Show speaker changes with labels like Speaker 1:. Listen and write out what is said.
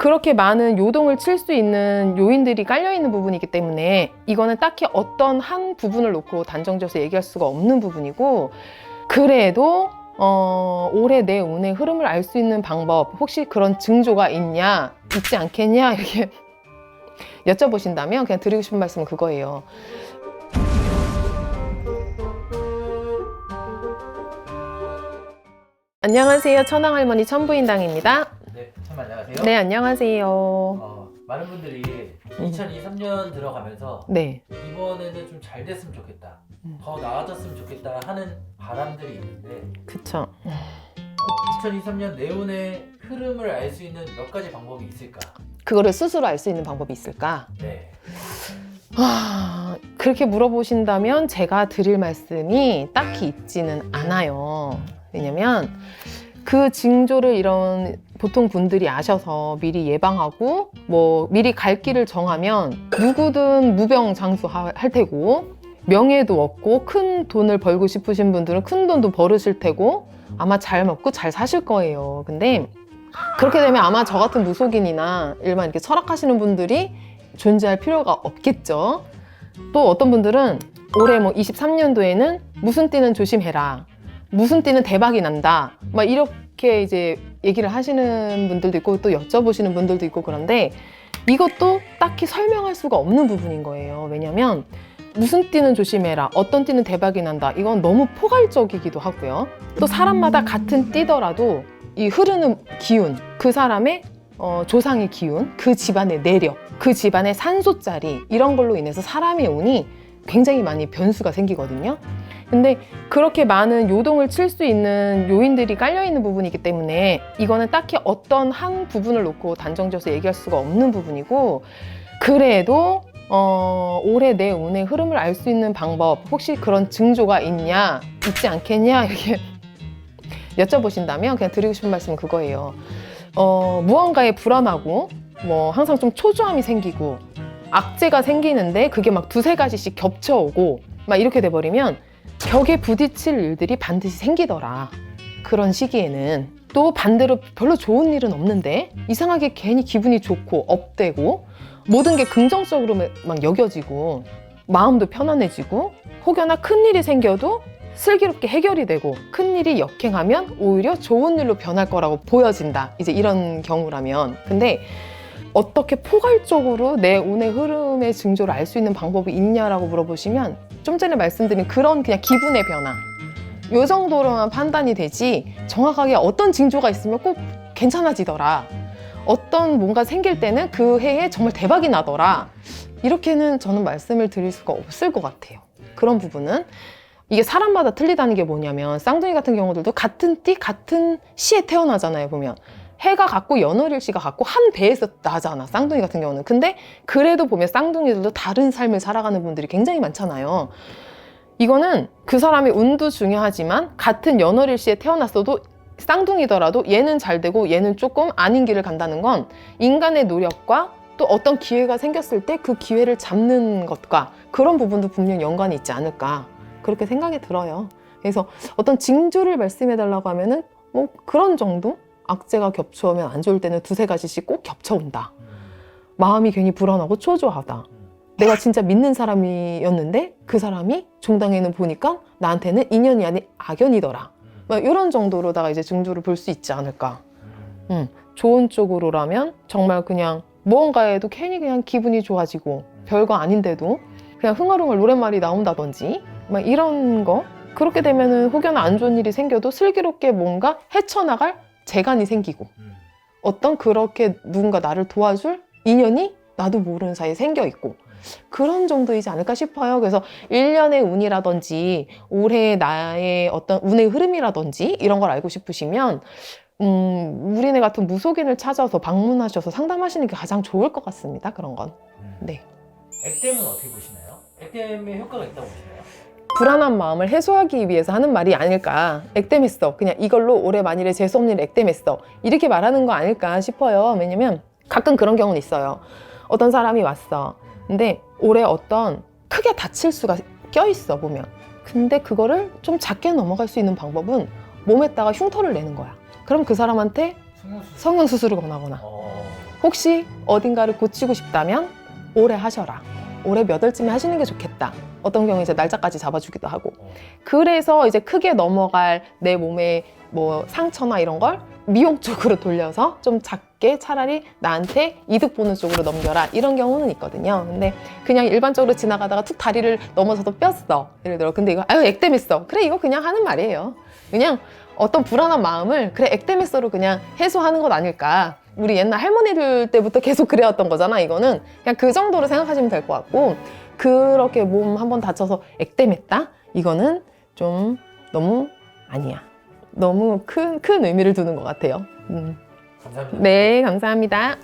Speaker 1: 그렇게 많은 요동을 칠 수 있는 요인들이 깔려있는 부분이기 때문에 이거는 딱히 어떤 한 부분을 놓고 단정지어서 얘기할 수가 없는 부분이고, 그래도 올해 내 운의 흐름을 알 수 있는 방법, 혹시 그런 징조가 있지 않겠냐 이렇게 여쭤보신다면 그냥 드리고 싶은 말씀은 그거예요. 안녕하세요. 천왕할머니 천부인당입니다.
Speaker 2: 네, 참 안녕하세요.
Speaker 1: 네, 안녕하세요.
Speaker 2: 많은 분들이 2023년 들어가면서
Speaker 1: 네.
Speaker 2: 이번에는 좀 잘 됐으면 좋겠다, 더 나아졌으면 좋겠다 하는 바람들이 있는데,
Speaker 1: 그쵸.
Speaker 2: 2023년 내운의 흐름을 알 수 있는 몇 가지 방법이 있을까?
Speaker 1: 그거를 스스로 알 수 있는 방법이 있을까?
Speaker 2: 네.
Speaker 1: 그렇게 물어보신다면 제가 드릴 말씀이 딱히 있지는 않아요. 왜냐면 그 징조를 이런 보통 분들이 아셔서 미리 예방하고 뭐 미리 갈 길을 정하면 누구든 무병장수할 테고, 명예도 얻고 큰 돈을 벌고 싶으신 분들은 큰 돈도 벌으실 테고 아마 잘 먹고 잘 사실 거예요. 근데 그렇게 되면 아마 저 같은 무속인이나 일반 이렇게 철학하시는 분들이 존재할 필요가 없겠죠. 또 어떤 분들은 올해 뭐 23년도에는 무슨 띠는 조심해라, 무슨 띠는 대박이 난다, 막 이렇게 이제 얘기를 하시는 분들도 있고 또 여쭤보시는 분들도 있고, 그런데 이것도 딱히 설명할 수가 없는 부분인 거예요. 왜냐면 무슨 띠는 조심해라, 어떤 띠는 대박이 난다, 이건 너무 포괄적이기도 하고요. 또 사람마다 같은 띠더라도 이 흐르는 기운, 그 사람의 조상의 기운, 그 집안의 내력, 그 집안의 산소자리, 이런 걸로 인해서 사람의 운이 굉장히 많이 변수가 생기거든요. 근데 그렇게 많은 요동을 칠 수 있는 요인들이 깔려있는 부분이기 때문에 이거는 딱히 어떤 한 부분을 놓고 단정지어서 얘기할 수가 없는 부분이고, 그래도 올해 내 운의 흐름을 알 수 있는 방법, 혹시 그런 징조가 있지 않겠냐 이렇게 여쭤보신다면 그냥 드리고 싶은 말씀은 그거예요. 무언가에 불안하고 뭐 항상 좀 초조함이 생기고 악재가 생기는데 그게 막 두세 가지씩 겹쳐오고 막 이렇게 돼버리면 벽에 부딪힐 일들이 반드시 생기더라. 그런 시기에는 또 반대로 별로 좋은 일은 없는데 이상하게 괜히 기분이 좋고 업되고 모든 게 긍정적으로 막 여겨지고 마음도 편안해지고, 혹여나 큰일이 생겨도 슬기롭게 해결이 되고 큰일이 역행하면 오히려 좋은 일로 변할 거라고 보여진다, 이제 이런 경우라면. 근데 어떻게 포괄적으로 내 운의 흐름의 징조를 알 수 있는 방법이 있냐라고 물어보시면 좀 전에 말씀드린 그런 그냥 기분의 변화, 요 정도로만 판단이 되지 정확하게 어떤 징조가 있으면 꼭 괜찮아지더라, 어떤 뭔가 생길 때는 그 해에 정말 대박이 나더라, 이렇게는 저는 말씀을 드릴 수가 없을 것 같아요. 그런 부분은 이게 사람마다 틀리다는 게 뭐냐면, 쌍둥이 같은 경우들도 같은 띠 같은 시에 태어나잖아요. 보면 해가 같고 연월일시가 같고 한 배에서 나잖아, 쌍둥이 같은 경우는. 근데 그래도 보면 쌍둥이들도 다른 삶을 살아가는 분들이 굉장히 많잖아요. 이거는 그 사람의 운도 중요하지만 같은 연월일시에 태어났어도 쌍둥이더라도 얘는 잘 되고 얘는 조금 아닌 길을 간다는 건 인간의 노력과 또 어떤 기회가 생겼을 때 그 기회를 잡는 것과 그런 부분도 분명 연관이 있지 않을까, 그렇게 생각이 들어요. 그래서 어떤 징조를 말씀해 달라고 하면은 뭐 그런 정도? 악재가 겹쳐오면 안 좋을 때는 두세 가지씩 꼭 겹쳐온다, 마음이 괜히 불안하고 초조하다, 내가 진짜 믿는 사람이었는데 그 사람이 종당에는 보니까 나한테는 인연이 아닌 악연이더라, 이런 정도로다가 이제 징조를 볼 수 있지 않을까. 좋은 쪽으로라면 정말 그냥 무언가에도 괜히 그냥 기분이 좋아지고 별거 아닌데도 그냥 흥얼흥얼 노랫말이 나온다든지 막 이런 거, 그렇게 되면은 혹여나 안 좋은 일이 생겨도 슬기롭게 뭔가 헤쳐나갈 재간이 생기고 어떤 그렇게 누군가 나를 도와줄 인연이 나도 모르는 사이에 생겨 있고, 그런 정도이지 않을까 싶어요. 그래서 1년의 운이라든지 올해 나의 어떤 운의 흐름이라든지 이런 걸 알고 싶으시면 우리네 같은 무속인을 찾아서 방문하셔서 상담하시는 게 가장 좋을 것 같습니다. 그런 건. 네.
Speaker 2: 액땜은 어떻게 보시나요? 액땜의 효과가 있다고 보시나요?
Speaker 1: 불안한 마음을 해소하기 위해서 하는 말이 아닐까. 액땜했어, 그냥 이걸로 올해 만일에 재수없는 일 액땜했어, 이렇게 말하는 거 아닐까 싶어요. 왜냐면 가끔 그런 경우는 있어요. 어떤 사람이 왔어. 근데 올해 어떤 크게 다칠 수가 껴있어 보면. 근데 그거를 좀 작게 넘어갈 수 있는 방법은 몸에다가 흉터를 내는 거야. 그럼 그 사람한테 성형수술을 권하거나 혹시 어딘가를 고치고 싶다면 올해 하셔라. 올해 몇 월쯤에 하시는 게 좋겠다. 어떤 경우에 이제 날짜까지 잡아주기도 하고. 그래서 이제 크게 넘어갈 내 몸의 뭐 상처나 이런 걸 미용 쪽으로 돌려서 좀 작게 차라리 나한테 이득 보는 쪽으로 넘겨라. 이런 경우는 있거든요. 근데 그냥 일반적으로 지나가다가 툭 다리를 넘어져서 뼈어. 예를 들어. 근데 이거 아유 액땜했어. 그래 이거 그냥 하는 말이에요. 그냥 어떤 불안한 마음을 그래 액땜했어로 그냥 해소하는 것 아닐까. 우리 옛날 할머니들 때부터 계속 그래왔던 거잖아. 이거는 그냥 그 정도로 생각하시면 될 것 같고, 그렇게 몸 한번 다쳐서 액땜했다? 이거는 좀 너무 아니야. 너무 큰 의미를 두는 것 같아요.
Speaker 2: 감사합니다.
Speaker 1: 네, 감사합니다.